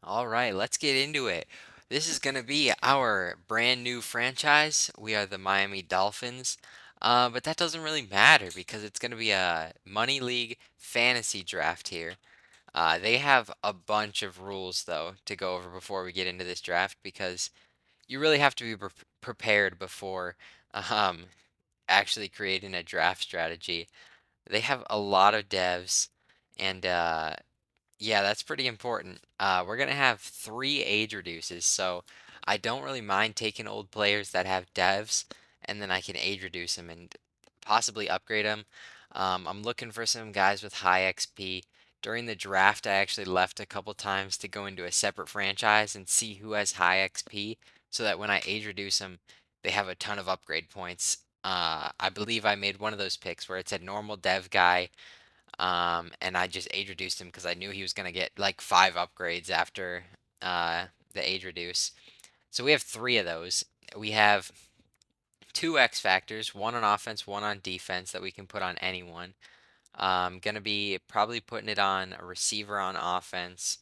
All right, let's get into it. This is going to be our brand new franchise. We are the Miami Dolphins. But that doesn't really matter because it's going to be a Money League fantasy draft here. They have a bunch of rules, though, to go over before we get into this draft because you really have to be prepared before um, actually creating a draft strategy. They have a lot of devs, and yeah, that's pretty important. We're gonna have three age reduces, so I don't really mind taking old players that have devs, and then I can age reduce them and possibly upgrade them. I'm looking for some guys with high XP. During the draft, I actually left a couple times to go into a separate franchise and see who has high XP, so that when I age reduce them, they have a ton of upgrade points. I believe I made one of those picks where it said normal dev guy, and I just age reduced him because I knew he was gonna get like 5 upgrades after the age reduce. So we have three of those. We have two X factors, one on offense, one on defense that we can put on anyone. Gonna be probably putting it on a receiver on offense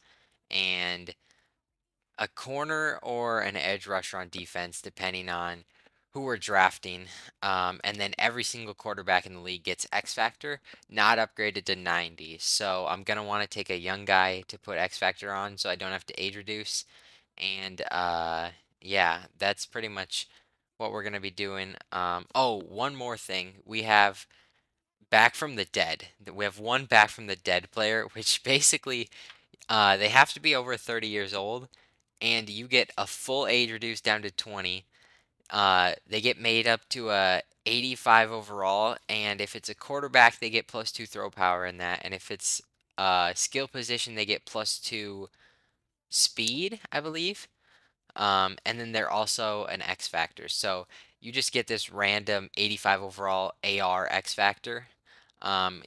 and a corner or an edge rusher on defense, depending on who we're drafting. And then every single quarterback in the league gets X Factor, not upgraded to 90. So I'm going to want to take a young guy to put X Factor on so I don't have to age reduce. And yeah, that's pretty much what we're going to be doing. Oh, one more thing. We have back from the dead. We have one back from the dead player, which basically they have to be over 30 years old, and you get a full age reduced down to 20. They get made up to a 85 overall, and if it's a quarterback, they get +2 throw power in that, and if it's a skill position, they get +2 speed, I believe. And then they're also an X factor. So you just get this random 85 overall AR X factor.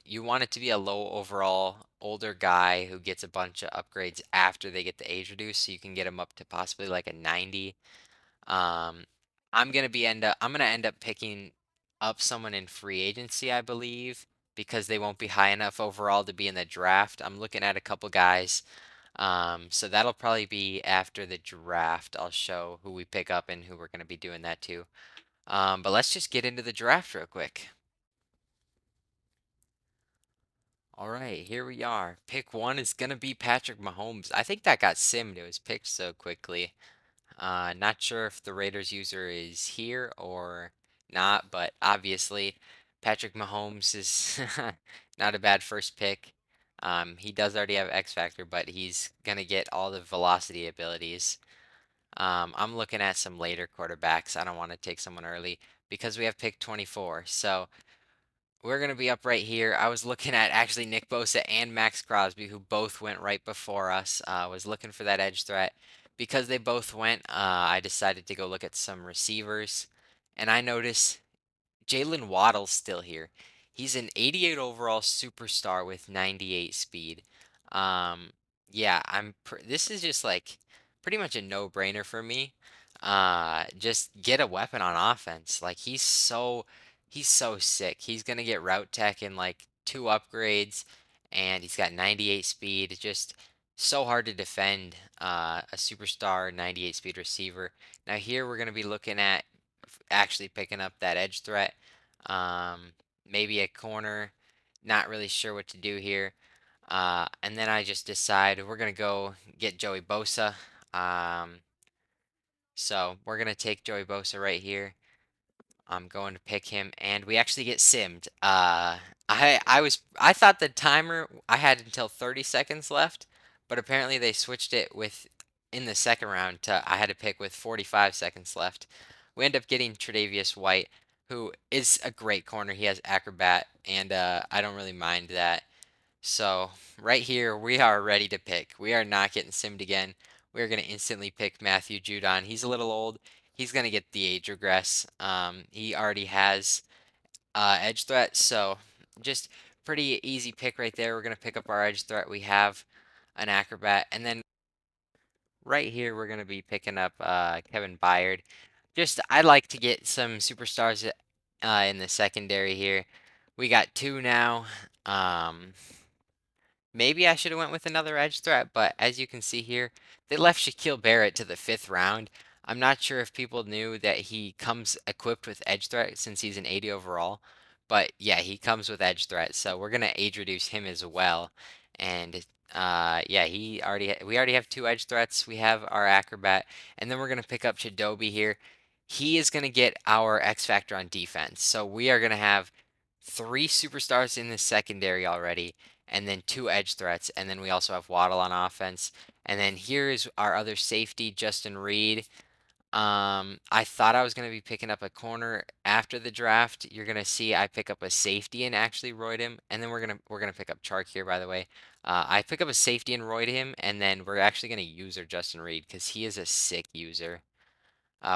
You want it to be a low overall older guy who gets a bunch of upgrades after they get the age reduced, so you can get them up to possibly like a 90. Um, I'm gonna end up picking up someone in free agency, I believe, because they won't be high enough overall to be in the draft. I'm looking at a couple guys, so that'll probably be after the draft. I'll show who we pick up and who we're going to be doing that to. But let's just get into the draft real quick. All right, here we are. Pick one is going to be Patrick Mahomes. I think that got simmed. It was picked so quickly. Not sure if the Raiders user is here or not, but obviously Patrick Mahomes is not a bad first pick. He does already have X Factor, but he's gonna get all the velocity abilities. I'm looking at some later quarterbacks. I don't want to take someone early because we have pick 24. So we're going to be up right here. I was looking at actually Nick Bosa and Max Crosby, who both went right before us. I was looking for that edge threat. Because they both went, I decided to go look at some receivers. And I noticed Jalen Waddle's still here. He's an 88 overall superstar with 98 speed. Um, yeah, this is just like pretty much a no-brainer for me. Just get a weapon on offense. Like he's so sick. He's gonna get route tech in like 2 upgrades, and he's got 98 speed. It's just so hard to defend a superstar 98 speed receiver. Now here we're gonna be looking at actually picking up that edge threat. Um, Maybe a corner. Not really sure what to do here. And then I just decide we're gonna go get Joey Bosa. Um, so we're gonna take Joey Bosa right here. I'm going to pick him, and we actually get simmed. I thought the timer I had until 30 seconds left, but apparently they switched it with in the second round to I had to pick with 45 seconds left. We end up getting Tre'Davious White, who is a great corner. He has acrobat, and I don't really mind that. So right here, we are ready to pick. We are not getting simmed again. We're going to instantly pick Matthew Judon. He's a little old. He's going to get the age regress. He already has edge threat, so just pretty easy pick right there. We're going to pick up our edge threat. We have an acrobat. And then right here, we're going to be picking up Kevin Byard. Just, I'd like to get some superstars in the secondary here. We got two now. Um, Maybe I should have went with another edge threat, but as you can see here, they left Shaquille Barrett to the fifth round. I'm not sure if people knew that he comes equipped with edge threat since he's an 80 overall, but yeah, he comes with edge threat, so we're gonna age reduce him as well. And yeah, we already have two edge threats. We have our acrobat, and then we're gonna pick up Chidobe here. He is gonna get our X factor on defense, so we are gonna have three superstars in the secondary already and then two edge threats, and then we also have Waddle on offense. And then here is our other safety, Justin Reed. I thought I was going to be picking up a corner after the draft. You're going to see I pick up a safety and actually roid him, and then we're gonna pick up Chark here, by the way. I pick up a safety and roid him, and then we're actually going to use our Justin Reed because he is a sick user.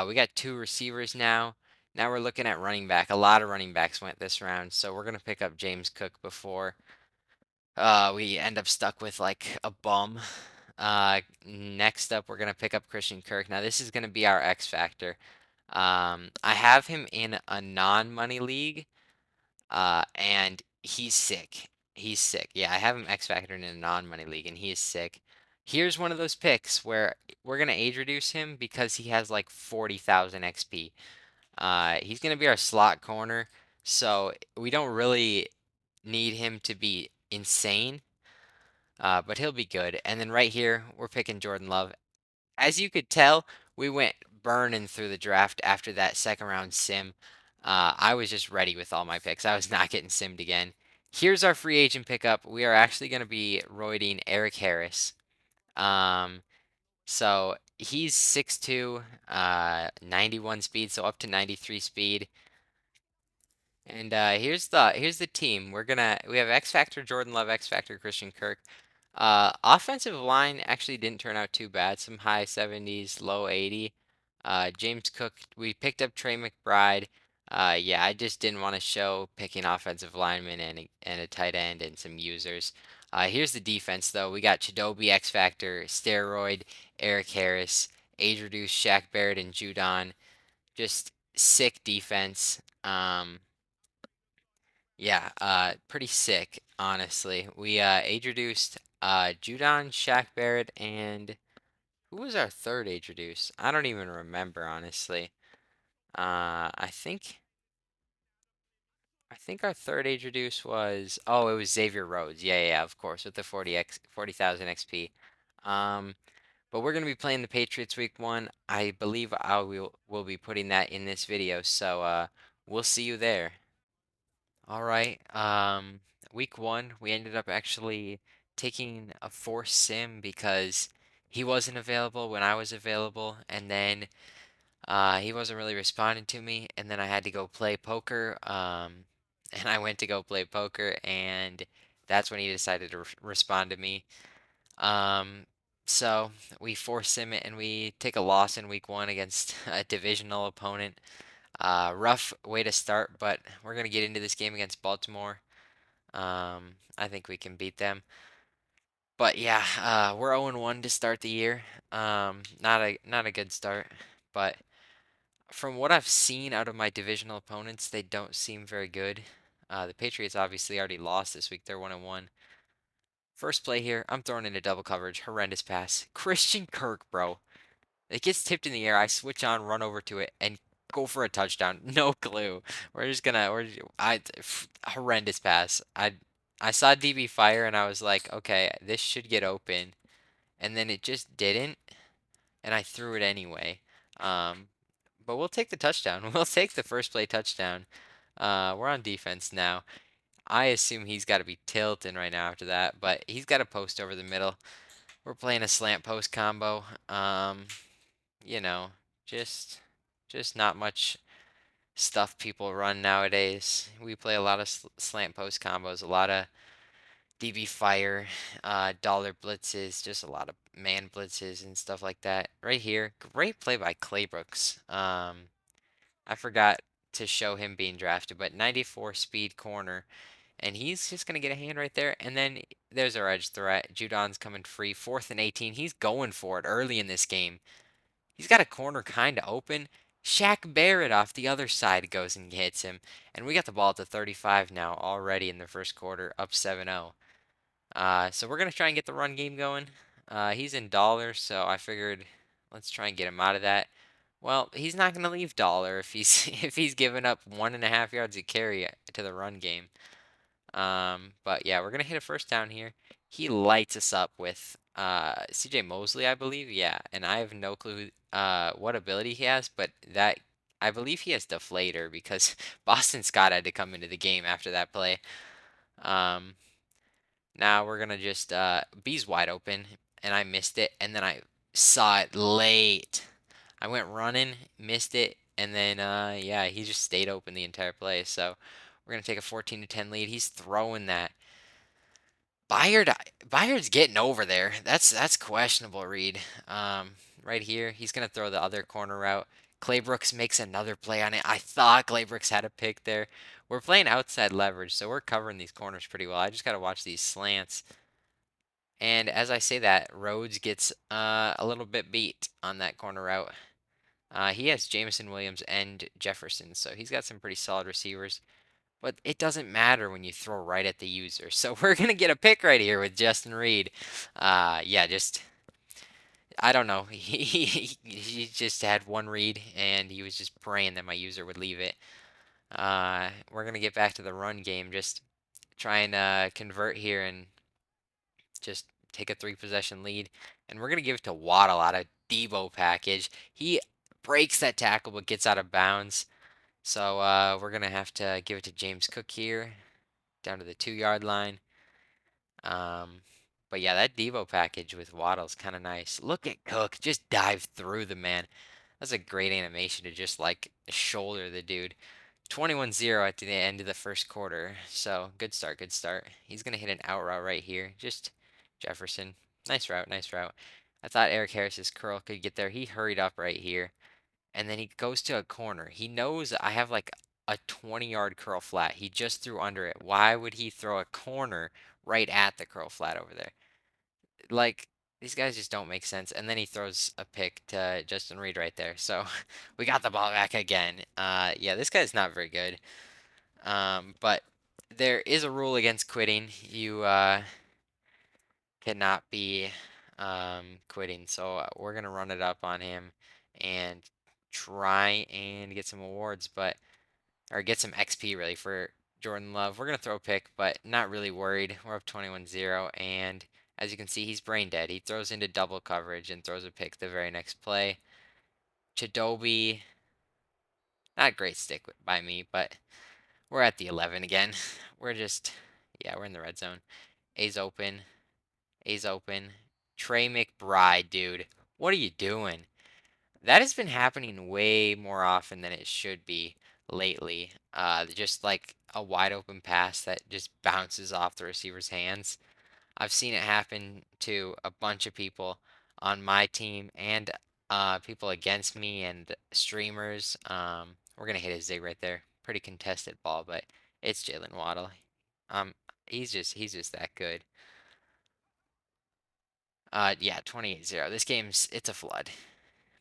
We got two receivers now. Now we're looking at running back. A lot of running backs went this round, so we're going to pick up James Cook before we end up stuck with like a bum. Next up, we're gonna pick up Christian Kirk. Now this is gonna be our X factor. I have him in a non-money league, and he's sick. He's sick. Yeah, I have him X factor in a non-money league, and he is sick. Here's one of those picks where we're gonna age reduce him because he has like 40,000 XP. He's gonna be our slot corner, so we don't really need him to be insane, but he'll be good. And then right here, we're picking Jordan Love. As you could tell, we went burning through the draft after that second round sim. I was just ready with all my picks. I was not getting simmed again. Here's our free agent pickup. We are actually going to be roiding Eric Harris. Um, so he's 6'2", 91 speed, so up to 93 speed. And here's the team. We have X Factor Jordan Love, X Factor Christian Kirk. Offensive line actually didn't turn out too bad. Some high 70s, low 80. James Cook, we picked up Trey McBride. Yeah, I just didn't want to show picking offensive linemen and a tight end and some users. Here's the defense though. We got Chidobe, X Factor, Steroid, Eric Harris, age reduced Shaq Barrett and Judon. Just sick defense. Yeah, pretty sick, honestly. We age reduced Judon, Shaq Barrett, and who was our third age reduced? I don't even remember, honestly. I think our third age reduced was, oh, it was Xavier Rhodes. Yeah, yeah, yeah, of course, with the 40,000 XP. Um, but we're gonna be playing the Patriots week one. I believe I will be putting that in this video, so we'll see you there. All right. Week one, we ended up actually taking a forced sim because he wasn't available when I was available, and then he wasn't really responding to me, and then I had to go play poker. And I went to go play poker, and that's when he decided to respond to me. Um, so we force sim it, and we take a loss in week one against a divisional opponent. Rough way to start, but we're going to get into this game against Baltimore. I think we can beat them. But yeah, we're 0-1 to start the year. Not a good start, but from what I've seen out of my divisional opponents, they don't seem very good. The Patriots obviously already lost this week. They're 1-1. First play here, I'm throwing into double coverage. Horrendous pass. Christian Kirk, bro. It gets tipped in the air. I switch on, run over to it, and go for a touchdown. No clue. Horrendous pass. I saw DB fire and I was like, okay, this should get open, and then it just didn't, and I threw it anyway. Um, but we'll take the touchdown. We'll take the first play touchdown. We're on defense now. I assume he's got to be tilting right now after that, but he's got a post over the middle. We're playing a slant post combo. You know, just just not much stuff people run nowadays. We play a lot of slant post combos, a lot of DB fire, dollar blitzes, just a lot of man blitzes and stuff like that. Right here, great play by Claybrooks. I forgot to show him being drafted, but 94 speed corner, and he's just gonna get a hand right there. And then there's our edge threat. Judon's coming free, 4th and 18. He's going for it early in this game. He's got a corner kind of open. Shaq Barrett off the other side goes and hits him. And we got the ball at the 35 now already in the first quarter, up 7-0. So we're gonna try and get the run game going. He's in dollar, so I figured let's try and get him out of that. Well, he's not gonna leave dollar if he's if he's giving up 1.5 yards a carry to the run game. But yeah, we're gonna hit a first down here. He lights us up with CJ Mosley, I believe. Yeah, and I have no clue what ability he has, but that I believe he has deflator because Boston Scott had to come into the game after that play. Um, Now we're gonna just B's wide open, and I missed it, and then I saw it late. I went running, missed it, and then yeah, he just stayed open the entire play. So we're gonna take a 14-10 lead. He's throwing that. Byard, Byard's getting over there. That's questionable, Reed. Right here, he's gonna throw the other corner route. Claybrooks makes another play on it. I thought Claybrooks had a pick there. We're playing outside leverage, so we're covering these corners pretty well. I just gotta watch these slants. And as I say that, Rhodes gets a little bit beat on that corner route. He has Jameson Williams and Jefferson, so he's got some pretty solid receivers. But it doesn't matter when you throw right at the user. So we're gonna get a pick right here with Justin Reed. Yeah, just I don't know. He just had one read and he was just praying that my user would leave it. We're gonna get back to the run game. Just try and convert here and just take a three possession lead. And we're gonna give it to Waddle out of Debo package. He breaks that tackle but gets out of bounds. So we're gonna have to give it to James Cook here, down to the 2 yard line. Um, but yeah, that Devo package with Waddle's kind of nice. Look at Cook just dive through the man. That's a great animation to just like shoulder the dude. 21-0 at the end of the first quarter. So good start, good start. He's gonna hit an out route right here. Just Jefferson. Nice route, nice route. I thought Eric Harris's curl could get there. He hurried up right here. And then he goes to a corner. He knows I have like a 20-yard curl flat. He just threw under it. Why would he throw a corner right at the curl flat over there? Like, these guys just don't make sense. And then he throws a pick to Justin Reed right there. So we got the ball back again. Yeah, this guy's not very good. But there is a rule against quitting. You cannot be quitting. So we're gonna run it up on him and try and get some awards, but or get some XP really for Jordan Love. We're gonna throw a pick, but not really worried. We're up 21-0, and as you can see, he's brain dead. He throws into double coverage and throws a pick the very next play. Chidobe, not a great stick by me, but we're at the 11 again. We're just, yeah, we're in the red zone. A's open. A's open. Trey McBride, dude. What are you doing? That has been happening way more often than it should be lately. Just like a wide open pass that just bounces off the receiver's hands. I've seen it happen to a bunch of people on my team and people against me and streamers. We're gonna hit a zig right there. Pretty contested ball, but it's Jalen Waddle. Um, he's just that good. Yeah, 28-0. This game's it's a flood.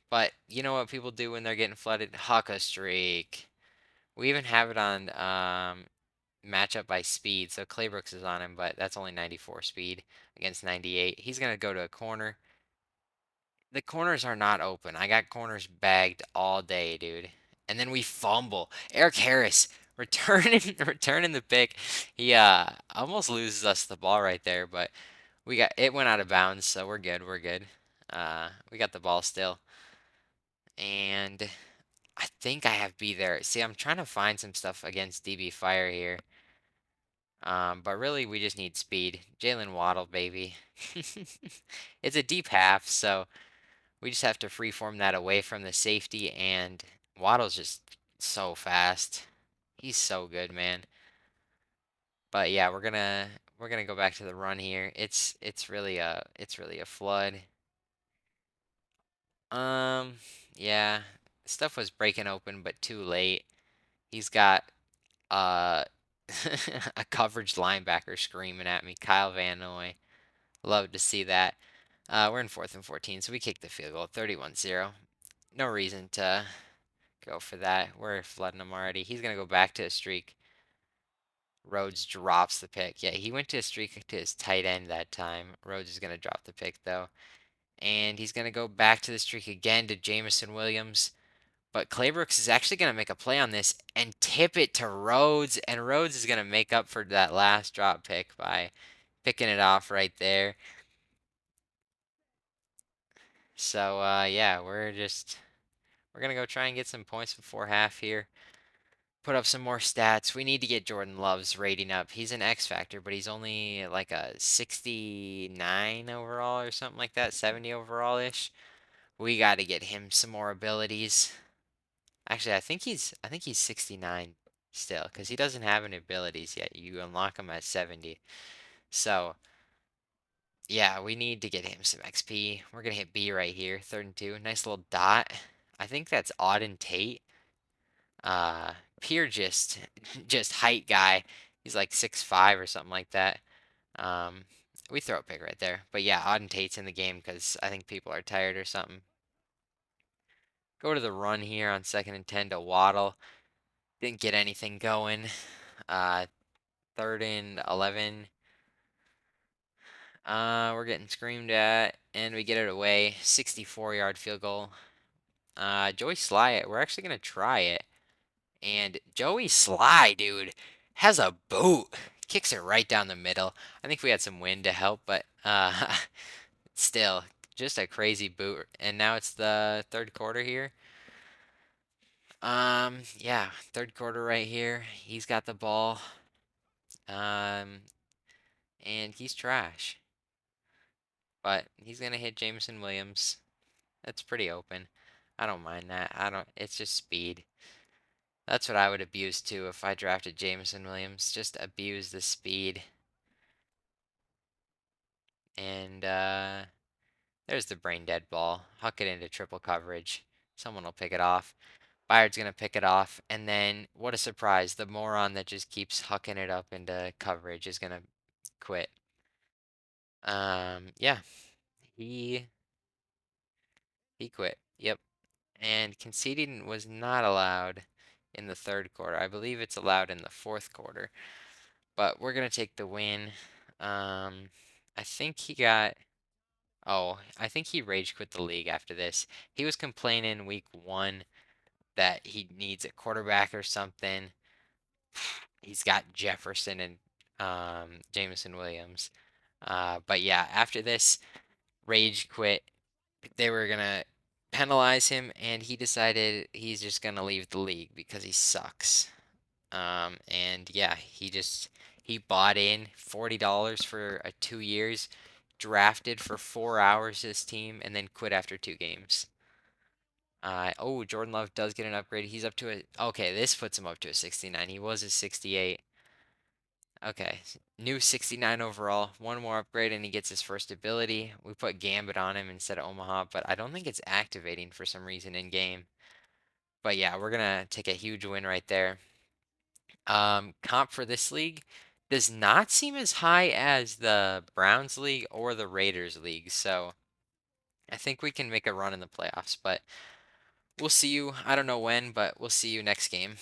But you know what people do when they're getting flooded? Huck a streak. We even have it on matchup by speed. So Claybrooks is on him, but that's only 94 speed against 98. He's going to go to a corner. The corners are not open. I got corners bagged all day, dude. And then we fumble. Eric Harris returning returning the pick. He almost loses us the ball right there, but we got it went out of bounds, so we're good. We're good. We got the ball still. And I think I have B there. See, I'm trying to find some stuff against DB Fire here. But really, we just need speed. Jalen Waddle, baby. It's a deep half, so we just have to freeform that away from the safety, and Waddle's just so fast. He's so good, man. But yeah, we're gonna go back to the run here. It's really a flood. Um, yeah, stuff was breaking open, but too late. He's got uh a coverage linebacker screaming at me. Kyle Van Noy. Love to see that. We're in 4th and 14, so we kicked the field goal 31-0. No reason to go for that. We're flooding him already. He's going to go back to a streak. Rhodes drops the pick. Yeah, he went to a streak to his tight end that time. Rhodes is going to drop the pick, though. And he's going to go back to the streak again to Jamison Williams. But Claybrooks is actually going to make a play on this and tip it to Rhodes. And Rhodes is going to make up for that last drop pick by picking it off right there. So, yeah, we're going to go try and get some points before half here. Put up some more stats. We need to get Jordan Love's rating up. He's an X factor, but he's only like a 69 overall or something like that, 70 overall-ish. We got to get him some more abilities. Actually, I think he's 69 still because he doesn't have any abilities yet. You unlock him at 70. So, yeah, we need to get him some XP. We're going to hit B right here, 3rd and 2. Nice little dot. I think that's Auden Tate. Uh, Pure just height guy. He's like 6'5" or something like that. Um, we throw a pick right there. But yeah, Auden Tate's in the game because I think people are tired or something. Go to the run here on 2nd and 10 to Waddle. Didn't get anything going. 3rd and 11. We're getting screamed at, and we get it away. 64-yard field goal. Joey Sly, we're actually gonna try it. And Joey Sly, dude, has a boot. Kicks it right down the middle. I think we had some wind to help, but still, just a crazy boot. And now it's the 3rd quarter here. Yeah, 3rd quarter right here. He's got the ball. Um, and he's trash. But he's gonna hit Jameson Williams. That's pretty open. I don't mind that. I don't. It's just speed. That's what I would abuse too if I drafted Jameson Williams. Just abuse the speed. And there's the brain dead ball. Huck it into triple coverage. Someone will pick it off. Byard's gonna pick it off, and then what a surprise! The moron that just keeps hucking it up into coverage is gonna quit. Yeah, he he quit. Yep. And conceding was not allowed in the 3rd quarter. I believe it's allowed in the 4th quarter. But we're gonna take the win. I think he got. Oh, I think he rage quit the league after this. He was complaining week 1 that he needs a quarterback or something. He's got Jefferson and Jameson Williams. But yeah, after this, rage quit. They were gonna penalize him, and he decided he's just gonna leave the league because he sucks. And yeah, he bought in $40 for 2 years, drafted for 4 hours this team, and then quit after 2 games. Oh, Jordan Love does get an upgrade. He's up to okay, this puts him up to a 69. He was a 68. Okay, new 69 overall. One more upgrade and he gets his first ability. We put Gambit on him instead of Omaha, but I don't think it's activating for some reason in game. But yeah, we're gonna take a huge win right there. Comp for this league does not seem as high as the Browns league or the Raiders league, so I think we can make a run in the playoffs, but we'll see you. I don't know when, but we'll see you next game.